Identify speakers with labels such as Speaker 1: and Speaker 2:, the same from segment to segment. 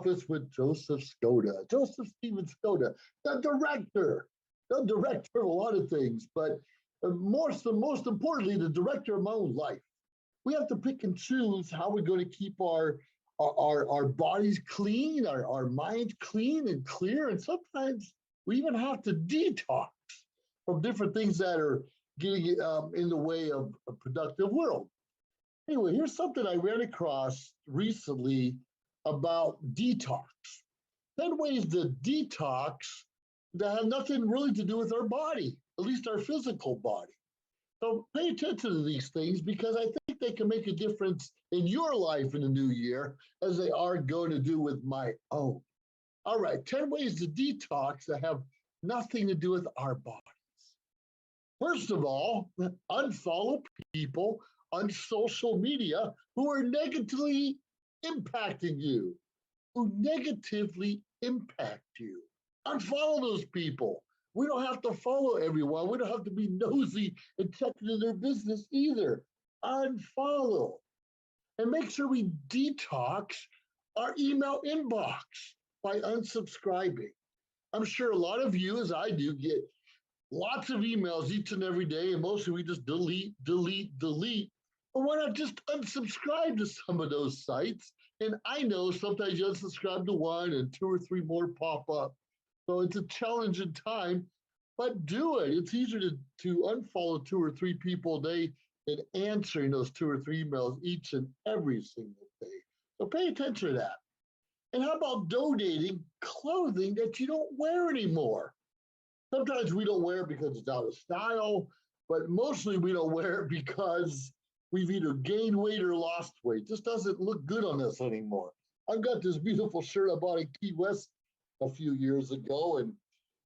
Speaker 1: office with Joseph Skoda, Joseph Stephen Skoda, the director of a lot of things, but most importantly, the director of my own life. We have to pick and choose how we're going to keep our bodies clean, our minds clean and clear, and sometimes we even have to detox from different things that are getting in the way of a productive world. Anyway, here's something I ran across recently about detox. 10 ways to detox that have nothing really to do with our body, at least our physical body. So pay attention to these things because I think they can make a difference in your life in the new year as they are going to do with my own. All right, 10 ways to detox that have nothing to do with our bodies. First of all, unfollow people on social media who are negatively impacting you, who negatively impact you. Unfollow those people. We don't have to follow everyone. We don't have to be nosy and check into their business either. Unfollow. And make sure we detox our email inbox by unsubscribing. I'm sure a lot of you, as I do, get lots of emails each and every day, and mostly we just delete, delete, delete. But why not just unsubscribe to some of those sites? And I know sometimes you unsubscribe to one and two or three more pop up. So it's a challenging time, but do it. It's easier to unfollow two or three people a day than answering those two or three emails each and every single day. So pay attention to that. And how about donating clothing that you don't wear anymore? Sometimes we don't wear it because it's out of style, but mostly we don't wear it because we've either gained weight or lost weight. It just doesn't look good on us anymore. I've got this beautiful shirt I bought in Key West a few years ago, and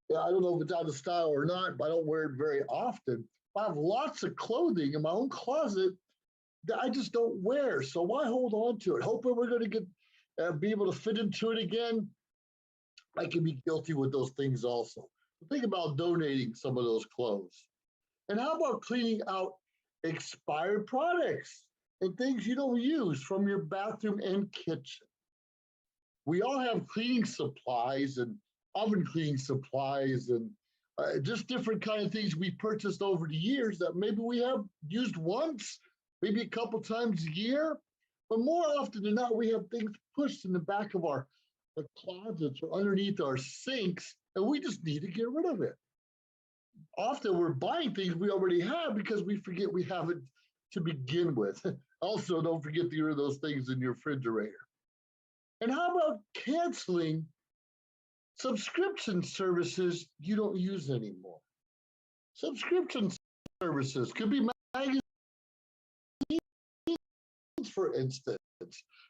Speaker 1: yeah, I don't know if it's out of style or not, but I don't wear it very often. I have lots of clothing in my own closet that I just don't wear. So why hold on to it? Hoping we're going to be able to fit into it again. I can be guilty with those things also. Think about donating some of those clothes. And how about cleaning out expired products and things you don't use from your bathroom and kitchen? We all have cleaning supplies and oven cleaning supplies and just different kind of things we purchased over the years that maybe we have used once, maybe a couple times a year, but more often than not, we have things pushed in the back of our closets or underneath our sinks, and we just need to get rid of it. Often we're buying things we already have because we forget we have it to begin with. Also, don't forget to get rid of those things in your refrigerator. And how about canceling subscription services you don't use anymore? Subscription services could be magazines, for instance.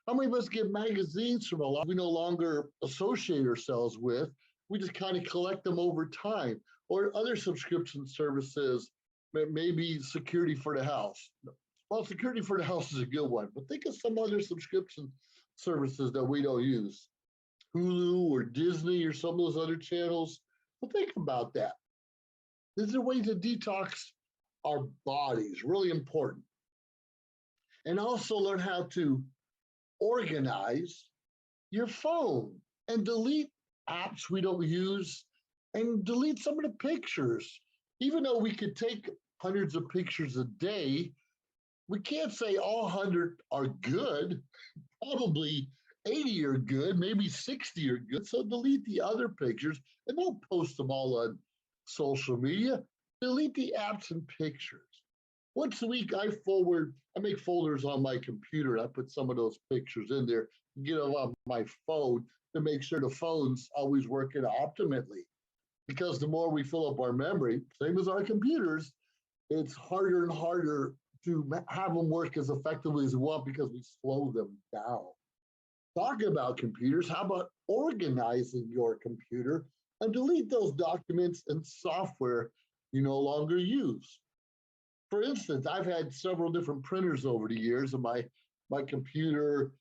Speaker 1: How many of us get magazines from a lot we no longer associate ourselves with? We just kind of collect them over time. Or other subscription services, maybe security for the house. Well, security for the house is a good one, but think of some other subscription services that we don't use. Hulu or Disney or some of those other channels. Well, think about that. There's a way to detox our bodies, really important. And also learn how to organize your phone and delete apps we don't use and delete some of the pictures. Even though we could take hundreds of pictures a day, we can't say all 100 are good. Probably 80 are good, maybe 60 are good. So delete the other pictures and don't post them all on social media. Delete the apps and pictures. Once a week, I make folders on my computer. I put some of those pictures in there, get them on my phone to make sure the phone's always working optimally. Because the more we fill up our memory, same as our computers, it's harder and harder to have them work as effectively as we want because we slow them down. Talking about computers, how about organizing your computer and delete those documents and software you no longer use? For instance, I've had several different printers over the years, and my computer,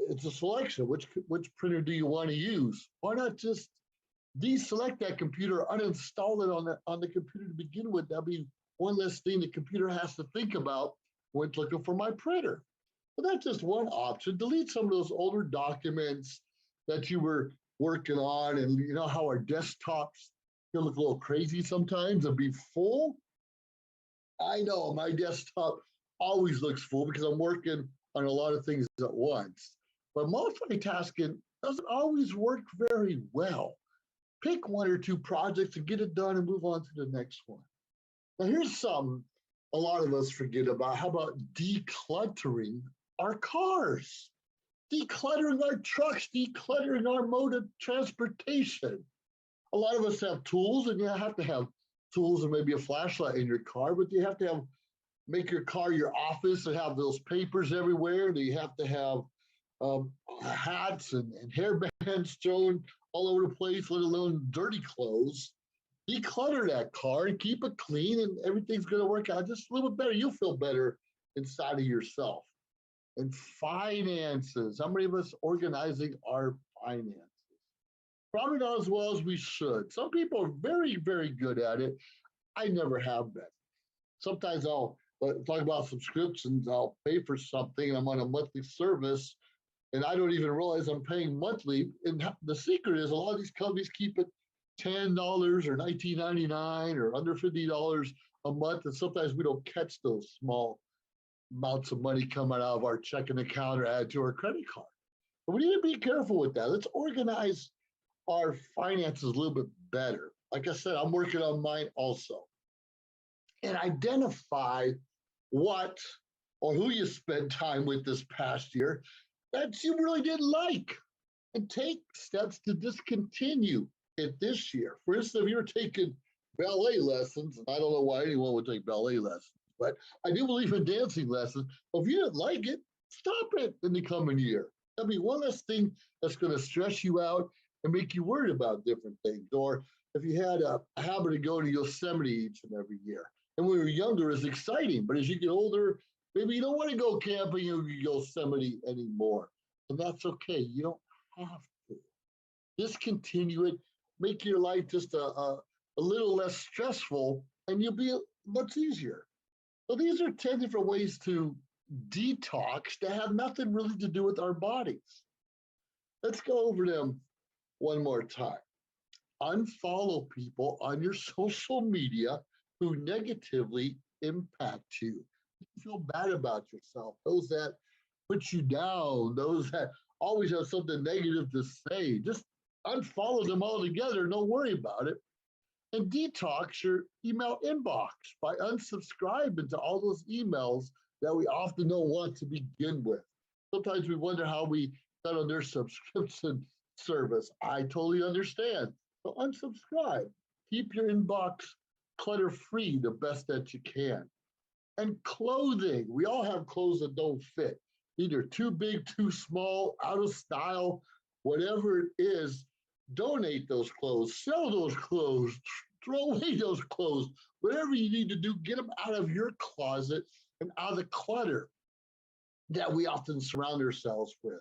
Speaker 1: it's a selection. Which printer do you want to use? Why not just deselect that computer, uninstall it on the computer to begin with? That'd be one less thing the computer has to think about when it's looking for my printer. But that's just one option. Delete some of those older documents that you were working on, and you know how our desktops can look a little crazy sometimes and be full? I know my desktop always looks full because I'm working on a lot of things at once. But multitasking doesn't always work very well. Pick one or two projects and get it done and move on to the next one. Now, here's something a lot of us forget about. How about decluttering our cars? Decluttering our trucks, decluttering our mode of transportation. A lot of us have tools, and you have to have tools and maybe a flashlight in your car, but you have to have make your car your office and have those papers everywhere. Do you have to have um, hats and hairbands thrown all over the place, let alone dirty clothes? Declutter that car and keep it clean, and everything's going to work out just a little bit better. You'll feel better inside of yourself. And finances. How many of us organizing our finances? Probably not as well as we should. Some people are very, very good at it. I never have been. Sometimes I'll talk about subscriptions. I'll pay for something and I'm on a monthly service and I don't even realize I'm paying monthly. And the secret is a lot of these companies keep it $10 or $19.99 or under $50 a month. And sometimes we don't catch those small amounts of money coming out of our checking account or add to our credit card. But we need to be careful with that. Let's organize our finances a little bit better. Like I said, I'm working on mine also. And identify what or who you spent time with this past year that you really didn't like and take steps to discontinue it this year. For instance, if you're taking ballet lessons, and I don't know why anyone would take ballet lessons, but I do believe in dancing lessons. Well, if you didn't like it, stop it in the coming year. That'll be one less thing that's going to stress you out and make you worried about different things. Or if you had a habit of going to Yosemite each and every year, and when you're younger, it's exciting, but as you get older, maybe you don't want to go camping in Yosemite anymore, and that's okay. You don't have to. Discontinue it, make your life just a little less stressful, and you'll be much easier. So these are 10 different ways to detox that have nothing really to do with our bodies. Let's go over them one more time. Unfollow people on your social media who negatively impact you. You feel bad about yourself. Those that put you down, those that always have something negative to say, just unfollow them altogether. Don't worry about it. And detox your email inbox by unsubscribing to all those emails that we often don't want to begin with. Sometimes we wonder how we got on their subscription service. I totally understand. So unsubscribe. Keep your inbox clutter free the best that you can. And clothing. We all have clothes that don't fit. Either too big, too small, out of style, whatever it is, donate those clothes, sell those clothes, throw away those clothes, whatever you need to do, get them out of your closet and out of the clutter that we often surround ourselves with.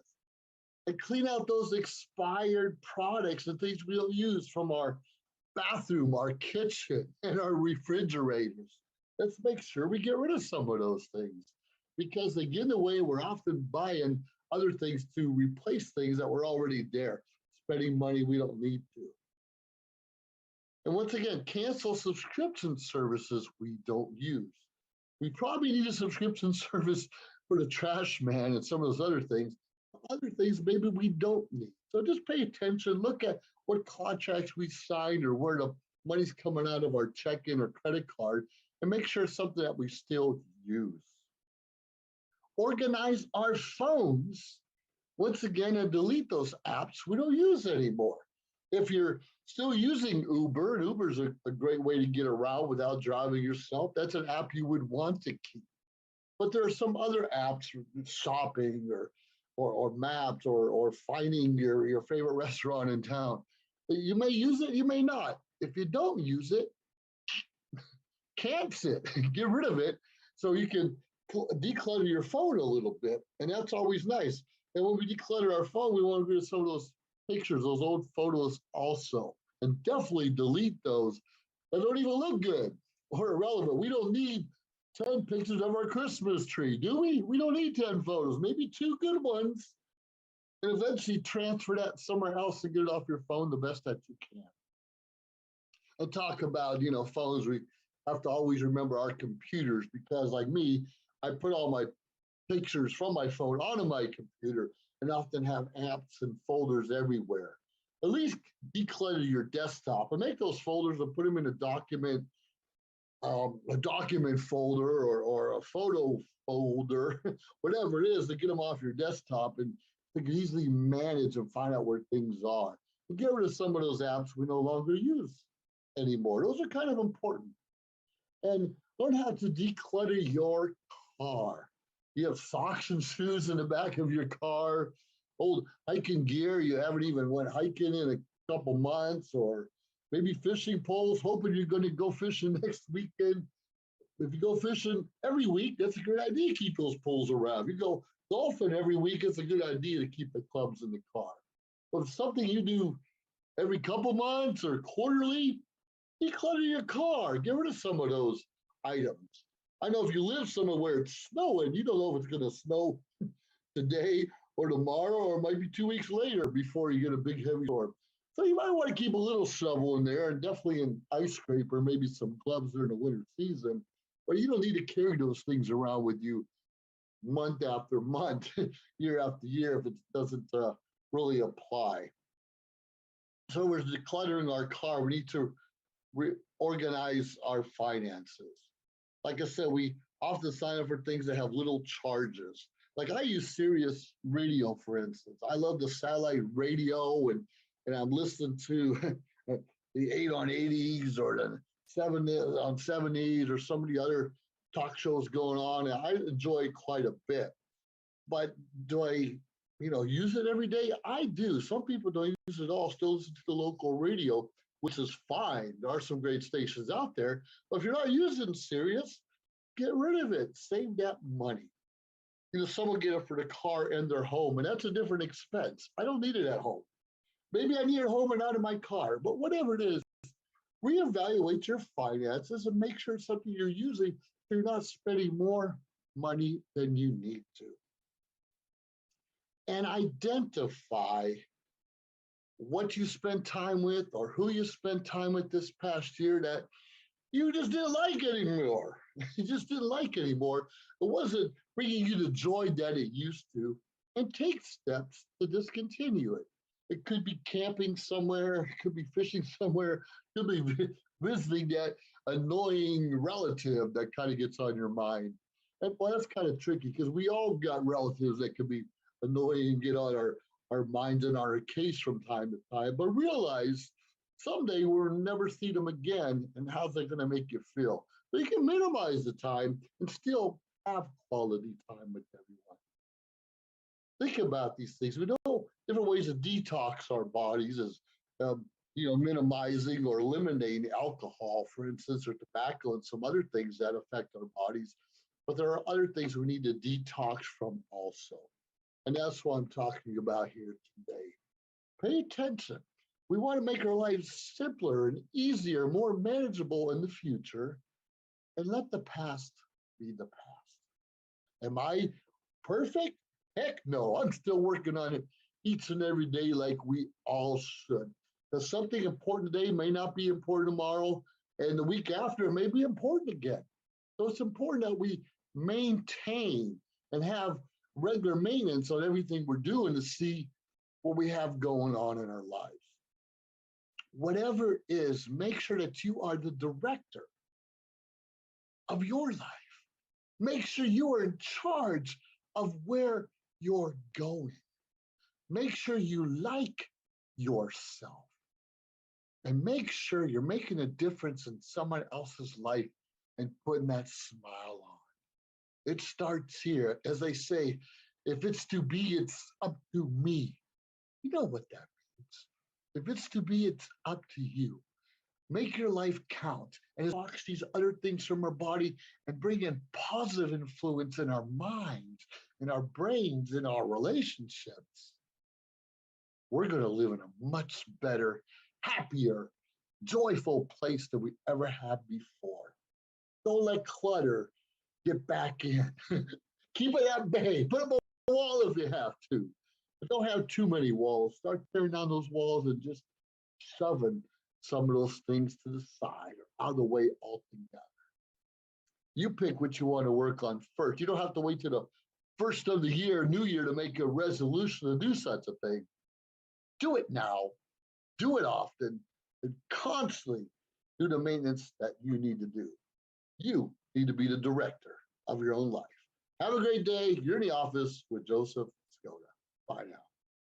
Speaker 1: And clean out those expired products and things we don't use from our bathroom, our kitchen, and our refrigerators. Let's make sure we get rid of some of those things because they get in the way. We're often buying other things to replace things that were already there, spending money we don't need to. And once again, cancel subscription services we don't use. We probably need a subscription service for the trash man and some of those other things. Other things maybe we don't need. So just pay attention, look at what contracts we signed or where the money's coming out of our check-in or credit card, and make sure it's something that we still use. Organize our phones once again and delete those apps we don't use anymore. If you're still using Uber, and Uber's a great way to get around without driving yourself, that's an app you would want to keep. But there are some other apps, shopping or maps or finding your favorite restaurant in town. You may use it, you may not. If you don't use it, cancel it, get rid of it so you can declutter your phone a little bit. And that's always nice. And when we declutter our phone, we want to get rid of some of those pictures, those old photos also. And definitely delete those that don't even look good or irrelevant. We don't need 10 pictures of our Christmas tree, do we? We don't need 10 photos, maybe 2 good ones. and eventually transfer that somewhere else and get it off your phone the best that you can. And talk about, phones. We have to always remember our computers because, like me, I put all my pictures from my phone onto my computer and often have apps and folders everywhere. At least declutter your desktop and make those folders and put them in a document folder or a photo folder, whatever it is, to get them off your desktop and you can easily manage and find out where things are. And get rid of some of those apps we no longer use anymore. Those are kind of important. And learn how to declutter your car. You have socks and shoes in the back of your car, old hiking gear you haven't even went hiking in a couple months, or maybe fishing poles, hoping you're going to go fishing next weekend. If you go fishing every week, that's a good idea to keep those poles around. If you go golfing every week, it's a good idea to keep the clubs in the car. But if something you do every couple months or quarterly, declutter your car. Get rid of some of those items. I know if you live somewhere where it's snowing, you don't know if it's going to snow today or tomorrow, or it might be 2 weeks later before you get a big heavy storm. So you might want to keep a little shovel in there and definitely an ice scraper, maybe some gloves during the winter season. But you don't need to carry those things around with you month after month, year after year if it doesn't really apply. So we're decluttering our car. We need to reorganize our finances. Like I said, we often sign up for things that have little charges. Like I use Sirius Radio, for instance. I love the satellite radio, and I'm listening to the 8 on 80s or the 7 on 70s or some of the other talk shows going on. And I enjoy quite a bit. But do I, use it every day? I do. Some people don't use it at all, still listen to the local radio, which is fine. There are some great stations out there. But if you're not using Sirius, get rid of it. Save that money. Some will get it for the car and their home, and that's a different expense. I don't need it at home. Maybe I need it at home and not in my car, but whatever it is, reevaluate your finances and make sure it's something you're using so you're not spending more money than you need to. And identify what you spend time with or who you spent time with this past year that you just didn't like anymore. You just didn't like anymore. It wasn't bringing you the joy that it used to, and take steps to discontinue it. It could be camping somewhere, it could be fishing somewhere, it could be visiting that annoying relative that kind of gets on your mind. And well, that's kind of tricky because we all got relatives that could be annoying and get on our minds and our case from time to time, but realize someday we'll never see them again, and how's that going to make you feel? But you can minimize the time and still have quality time with everyone. Think about these things. We know different ways to detox our bodies as minimizing or eliminating alcohol, for instance, or tobacco and some other things that affect our bodies. But there are other things we need to detox from also. And that's what I'm talking about here today. Pay attention. We want to make our lives simpler and easier, more manageable in the future, and let the past be the past. Am I perfect? Heck no, I'm still working on it each and every day like we all should. Because something important today may not be important tomorrow, and the week after it may be important again. So it's important that we maintain and have regular maintenance on everything we're doing to see what we have going on in our lives. Whatever it is, make sure that you are the director of your life. Make sure you are in charge of where you're going. Make sure you like yourself. And make sure you're making a difference in someone else's life and putting that smile on. It starts here. As they say, if it's to be, it's up to me. You know what that means. If it's to be, it's up to you. Make your life count and box these other things from our body and bring in positive influence in our minds, in our brains, in our relationships. We're going to live in a much better, happier, joyful place than we ever had before. Don't let clutter get back in. Keep it at bay. Put up a wall if you have to. But don't have too many walls. Start tearing down those walls and just shoving some of those things to the side or out of the way altogether. You pick what you want to work on first. You don't have to wait to the first of the year, new year, to make a resolution to do such a thing. Do it now, do it often, and constantly do the maintenance that you need to do. You need to be the director of your own life. Have a great day. You're in the office with Joseph Skoda. Bye now.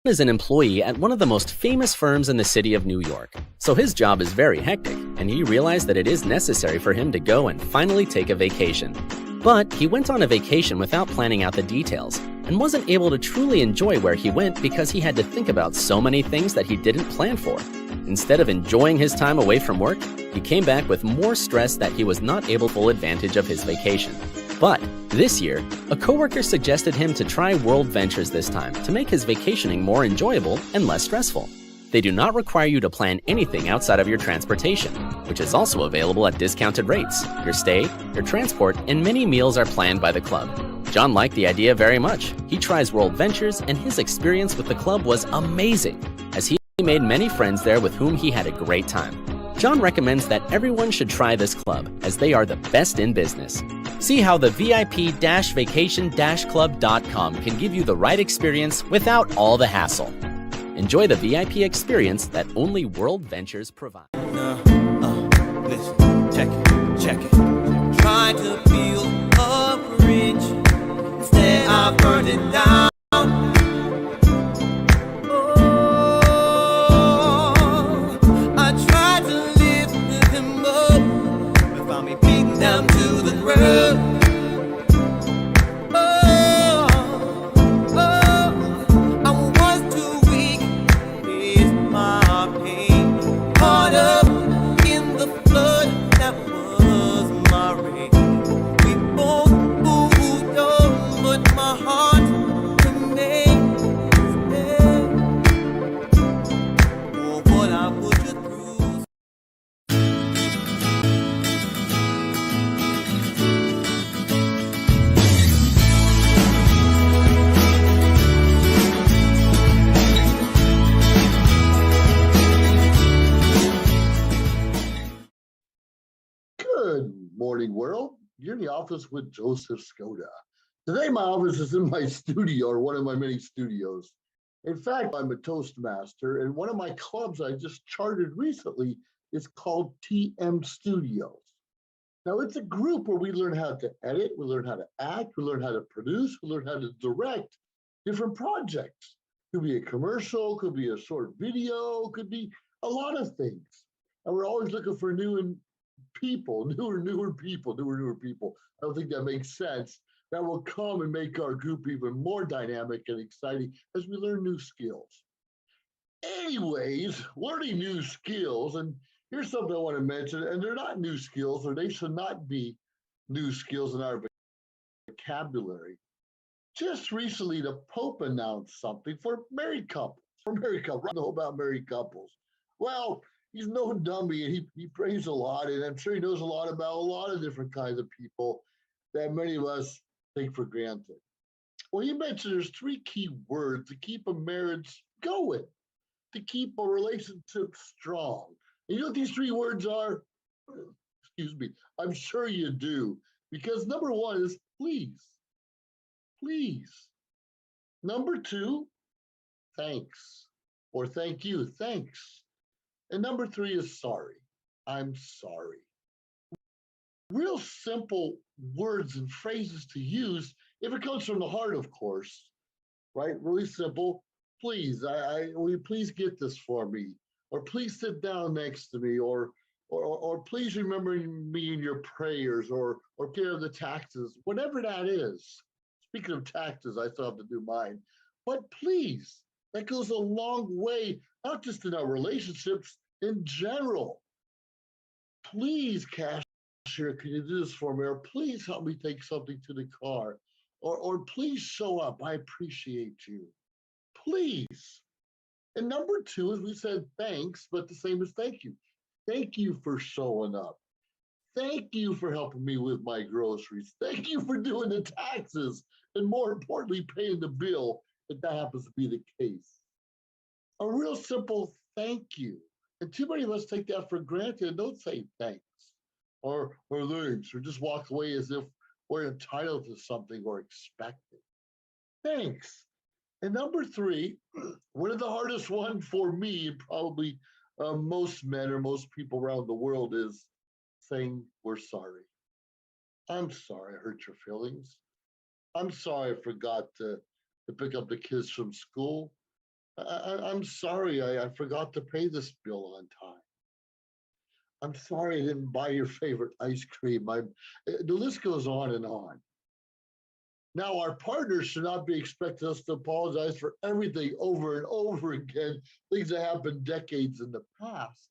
Speaker 2: Is an employee at one of the most famous firms in the city of New York. So his job is very hectic, and he realized that it is necessary for him to go and finally take a vacation. But he went on a vacation without planning out the details, and wasn't able to truly enjoy where he went because he had to think about so many things that he didn't plan for. Instead of enjoying his time away from work, he came back with more stress that he was not able to take full advantage of his vacation. But this year, a coworker suggested him to try World Ventures this time to make his vacationing more enjoyable and less stressful. They do not require you to plan anything outside of your transportation, which is also available at discounted rates. Your stay, your transport, and many meals are planned by the club. John liked the idea very much. He tries World Ventures, and his experience with the club was amazing, as he made many friends there with whom he had a great time. John recommends that everyone should try this club, as they are the best in business. See how the VIP-vacation-club.com can give you the right experience without all the hassle. Enjoy the VIP experience that only World Ventures provides.
Speaker 3: Listen, check it. Try to build a bridge, instead I burned it down. I tried to lift him up, but found me beaten down to the ground. I was too weak, it's my pain, caught up in the flood that was my rain. We both moved on, but my heart remains there. For what I put you through.
Speaker 1: Good morning, world. You're in the office with Joseph Skoda. Today, my office is in my studio, or one of my many studios. In fact, I'm a Toastmaster, and one of my clubs I just chartered recently is called TM Studios. Now, it's a group where we learn how to edit, we learn how to act, we learn how to produce, we learn how to direct different projects. Could be a commercial, could be a short video, could be a lot of things. And we're always looking for newer people. I don't think that makes sense. That will come and make our group even more dynamic and exciting as we learn new skills. Anyways, learning new skills, and here's something I want to mention, and they're not new skills, or they should not be new skills in our vocabulary. Just recently, the Pope announced something for married couples. I know about married couples. Well, he's no dummy, and he prays a lot, and I'm sure he knows a lot about a lot of different kinds of people that many of us take for granted. Well, he mentioned there's 3 key words to keep a marriage going, to keep a relationship strong. And you know what these 3 words are? Excuse me. I'm sure you do, because number 1 is please. Please. Number 2, thanks, or thank you, thanks. And number 3 is sorry. I'm sorry. Real simple words and phrases to use if it comes from the heart, of course, right? Really simple. Please, will you please get this for me? Or please sit down next to me, or please remember me in your prayers, or pay the taxes, whatever that is. Speaking of taxes, I still have to do mine. But please, that goes a long way, not just in our relationships, in general. Please, cashier, can you do this for me? Or please help me take something to the car. Or please show up. I appreciate you. Please. And number 2 is we said thanks, but the same as thank you. Thank you for showing up. Thank you for helping me with my groceries. Thank you for doing the taxes. And more importantly, paying the bill that that happens to be the case. A real simple thank you. And too many of us take that for granted and don't say thanks or thanks or just walk away as if we're entitled to something or expect it. Thanks. And number three, one of the hardest one for me, and probably most men or most people around the world, is saying we're sorry. I'm sorry I hurt your feelings. I'm sorry I forgot to pick up the kids from school. I'm sorry I forgot to pay this bill on time. I'm sorry I didn't buy your favorite ice cream. The list goes on and on. Now, our partners should not be expecting us to apologize for everything over and over again, things that happened decades in the past.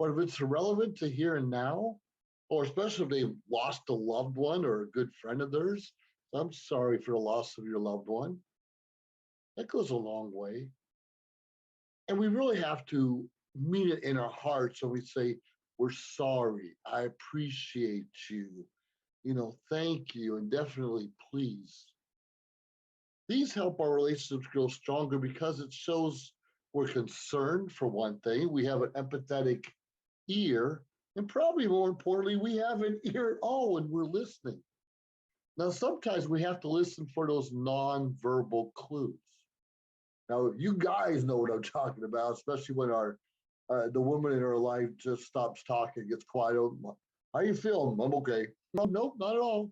Speaker 1: But if it's relevant to here and now, or especially if they've lost a loved one or a good friend of theirs, I'm sorry for the loss of your loved one. That goes a long way. And we really have to mean it in our hearts when we say, we're sorry, I appreciate you, thank you, and definitely please. These help our relationships grow stronger because it shows we're concerned, for one thing. We have an empathetic ear, and probably more importantly, we have an ear at all when we're listening. Now, sometimes we have to listen for those non-verbal clues. Now, you guys know what I'm talking about, especially when the woman in our life just stops talking, gets quiet. "Oh, how you feeling? I'm okay. No, nope, not at all.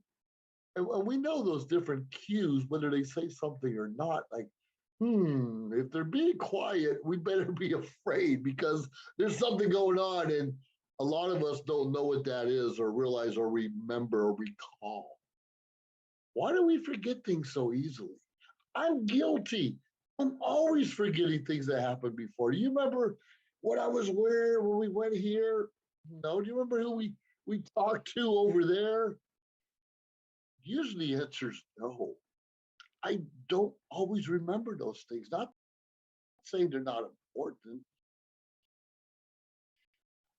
Speaker 1: And we know those different cues, whether they say something or not. Like, if they're being quiet, we better be afraid because there's something going on, and a lot of us don't know what that is, or realize, or remember, or recall. Why do we forget things so easily? I'm guilty. I'm always forgetting things that happened before. Do you remember what I was wearing when we went here? No. Do you remember who we talked to over there? Usually the answer is no. I don't always remember those things. Not saying they're not important.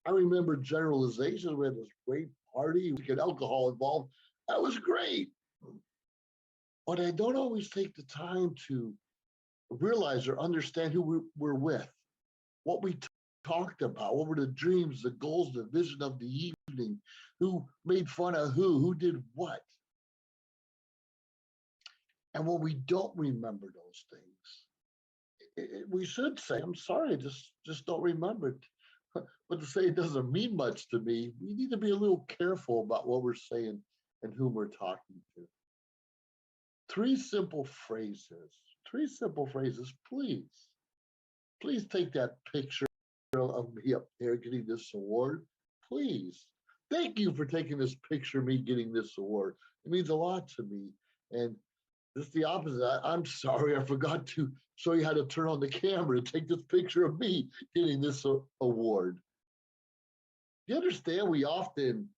Speaker 1: I remember generalizations. We had this great party, we get alcohol involved. That was great. But I don't always take the time to realize or understand who we're with, what we talked about, what were the dreams, the goals, the vision of the evening, who made fun of who did what. And when we don't remember those things, we should say, I'm sorry, I just don't remember it. But to say it doesn't mean much to me, we need to be a little careful about what we're saying and whom we're talking to. Three simple phrases, please. Please take that picture of me up there getting this award. Please. Thank you for taking this picture of me getting this award. It means a lot to me. And just the opposite. I'm sorry, I forgot to show you how to turn on the camera to take this picture of me getting this award. Do you understand we often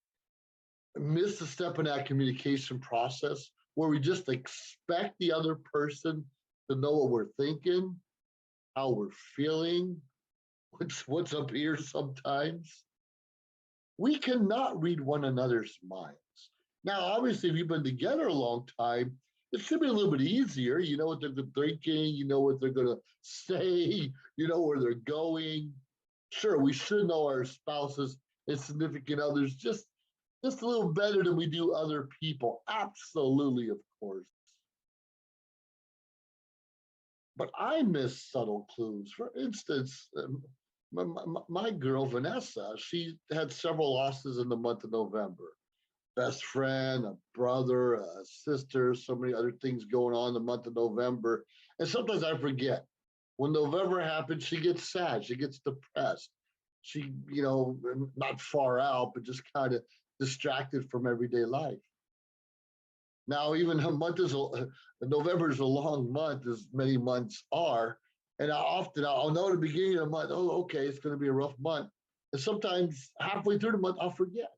Speaker 1: miss a step in that communication process where we just expect the other person to know what we're thinking, how we're feeling, what's up here sometimes? We cannot read one another's minds. Now, obviously, if you've been together a long time, it should be a little bit easier. You know what they're thinking, you know what they're going to say, you know where they're going. Sure, we should know our spouses and significant others just a little better than we do other people. Absolutely, of course. But I miss subtle clues. For instance, my girl, Vanessa, she had several losses in the month of November. Best friend, a brother, a sister, so many other things going on in the month of November. And sometimes I forget. When November happens, she gets sad, she gets depressed. She, not far out, but just kind of distracted from everyday life. Now, even November is a long month, as many months are. And I'll know at the beginning of the month, oh, okay, it's going to be a rough month. And sometimes halfway through the month, I'll forget.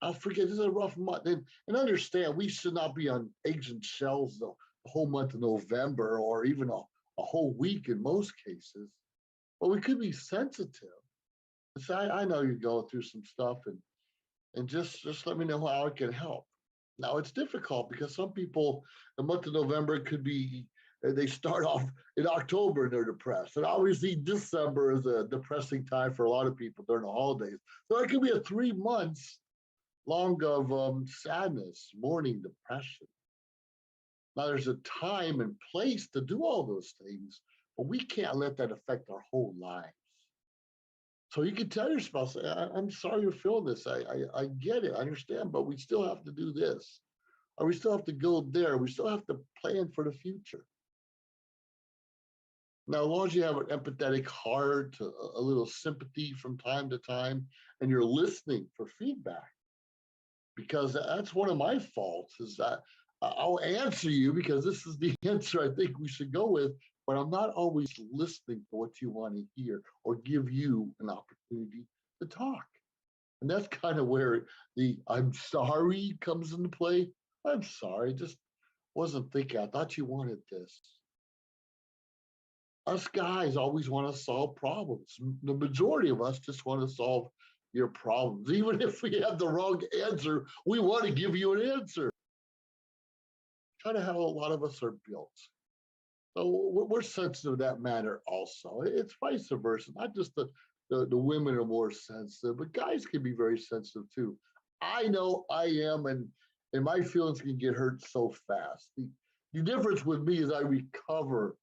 Speaker 1: This is a rough month. And understand, we should not be on eggs and shells the whole month of November or even a whole week in most cases. But we could be sensitive. So I know you're going through some stuff and just let me know how I can help. Now it's difficult because some people, the month of November could be, they start off in October and they're depressed. And obviously December is a depressing time for a lot of people during the holidays. So it could be a 3 months long of sadness, mourning, depression. Now there's a time and place to do all those things, but we can't let that affect our whole lives. So you can tell your spouse, I'm sorry you're feeling this. I get it, I understand, but we still have to do this. Or we still have to go there. We still have to plan for the future. Now, as long as you have an empathetic heart, a little sympathy from time to time, and you're listening for feedback, because that's one of my faults is that I'll answer you because this is the answer I think we should go with, but I'm not always listening to what you want to hear or give you an opportunity to talk. And that's kind of where the I'm sorry comes into play. I'm sorry, just wasn't thinking. I thought you wanted this. Us guys always want to solve problems. The majority of us just want to solve your problems. Even if we have the wrong answer, we want to give you an answer. Kind of how a lot of us are built. So we're sensitive to that matter also. It's vice versa, not just the women are more sensitive, but guys can be very sensitive too. I know I am, and my feelings can get hurt so fast. The difference with me is I recover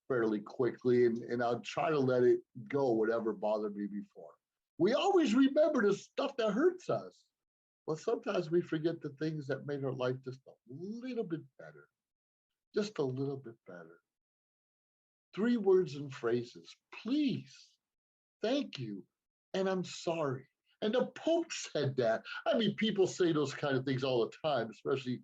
Speaker 1: fairly quickly and I'll try to let it go, whatever bothered me before. We always remember the stuff that hurts us. But sometimes we forget the things that made our life just a little bit better. Just a little bit better. 3 words and phrases. Please, thank you, and I'm sorry. And the Pope said that. I mean, people say those kind of things all the time, especially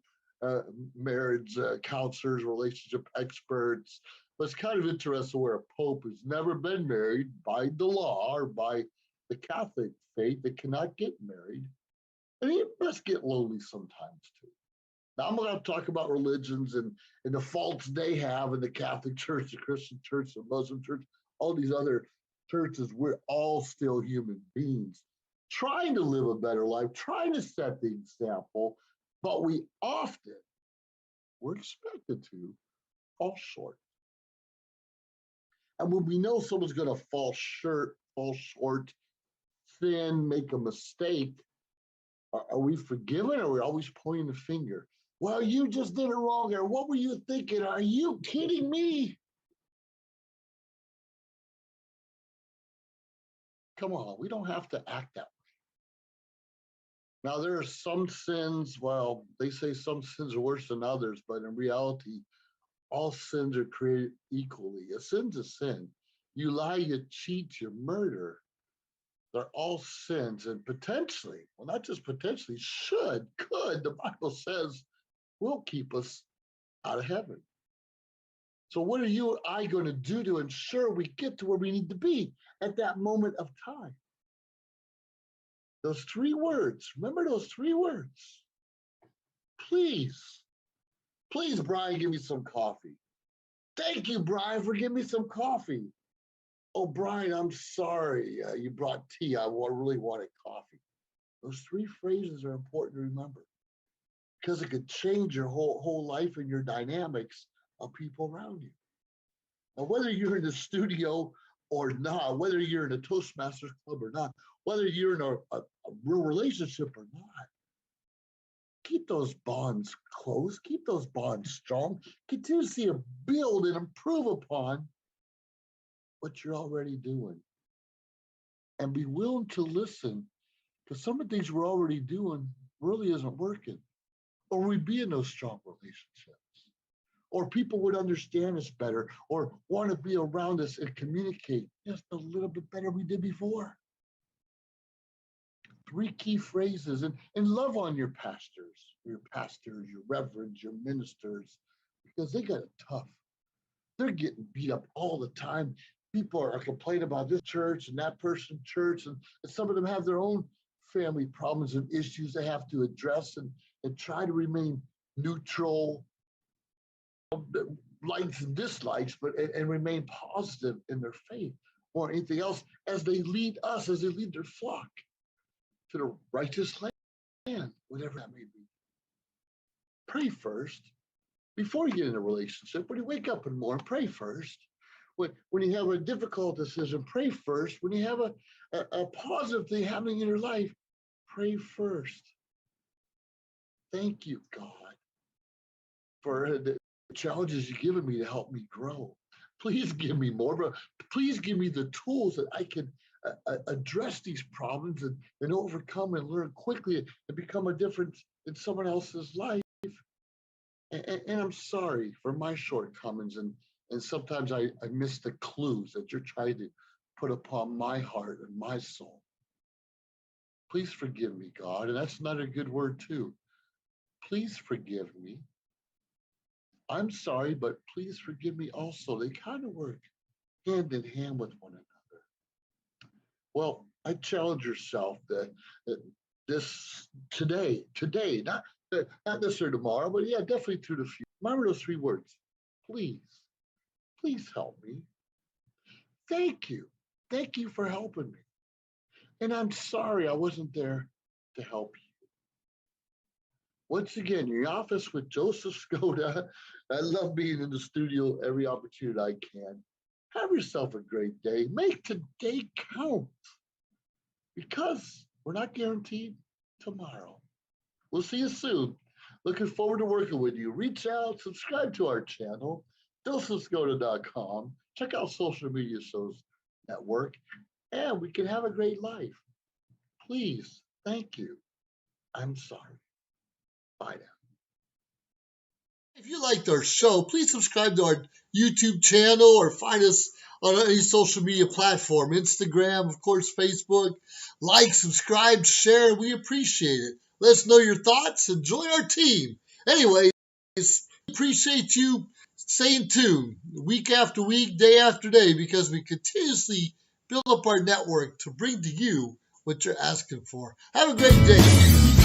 Speaker 1: marriage counselors, relationship experts. But it's kind of interesting where a Pope who's never been married by the law or by the Catholic faith that cannot get married. And he must get lonely sometimes too. Now I'm going to talk about religions and the faults they have in the Catholic Church, the Christian Church, the Muslim Church, all these other churches. We're all still human beings trying to live a better life, trying to set the example, but we're expected to fall short. And when we know someone's going to fall short, sin, make a mistake, are we forgiven or are we always pointing the finger? Well, you just did it wrong, or what were you thinking? Are you kidding me? Come on, we don't have to act that way. Now, there are some sins, well, they say some sins are worse than others, but in reality, all sins are created equally. A sin's a sin. You lie, you cheat, you murder. They're all sins and potentially, well, not just potentially, could, the Bible says, will keep us out of heaven. So what are you and I going to do to ensure we get to where we need to be at that moment of time? Those 3 words, remember those 3 words. Please, Brian, give me some coffee. Thank you, Brian, for giving me some coffee. Oh, Brian, I'm sorry you brought tea. I really wanted coffee. Those 3 phrases are important to remember because it could change your whole life and your dynamics of people around you. Now, whether you're in the studio or not, whether you're in a Toastmasters club or not, whether you're in a real relationship or not, keep those bonds close, keep those bonds strong, continue to see a build and improve upon what you're already doing. And be willing to listen because some of the things we're already doing really isn't working. Or we'd be in those strong relationships. Or people would understand us better or want to be around us and communicate just a little bit better than we did before. 3 key phrases and love on your pastors, your reverends, your ministers, because they got it tough. They're getting beat up all the time. People are complaining about this church and that person church, and some of them have their own family problems and issues they have to address and try to remain neutral, likes and dislikes, but and remain positive in their faith more than anything else as they lead their flock to the righteous land, whatever that may be. pray first. Before you get in a relationship, when you wake up in the morning, pray first. When you have a difficult decision, pray first. When you have a positive thing happening in your life, pray first. Thank you, God, for the challenges you've given me to help me grow. Please give me more, but please give me the tools that I can address these problems and overcome and learn quickly and become a difference in someone else's life. And I'm sorry for my shortcomings, and sometimes I miss the clues that you're trying to put upon my heart and my soul. Please forgive me, God. And that's another good word too. Please forgive me. I'm sorry, but please forgive me also. They kind of work hand in hand with one another. Well, I challenge yourself that this today, not necessarily tomorrow, but yeah, definitely through the future. Remember those 3 words. Please help me. Thank you. Thank you for helping me. And I'm sorry I wasn't there to help you. Once again, your office with Joseph Skoda. I love being in the studio every opportunity I can. Have yourself a great day. Make today count, because we're not guaranteed tomorrow. We'll see you soon. Looking forward to working with you. Reach out, subscribe to our channel, josephskoda.com. Check out social media shows at work, and we can have a great life. Please, thank you. I'm sorry. Bye now. If you liked our show, please subscribe to our YouTube channel or find us on any social media platform, Instagram, of course, Facebook. Like, subscribe, share. We appreciate it. Let us know your thoughts and join our team. Anyways, appreciate you staying tuned week after week, day after day, because we continuously build up our network to bring to you what you're asking for. Have a great day.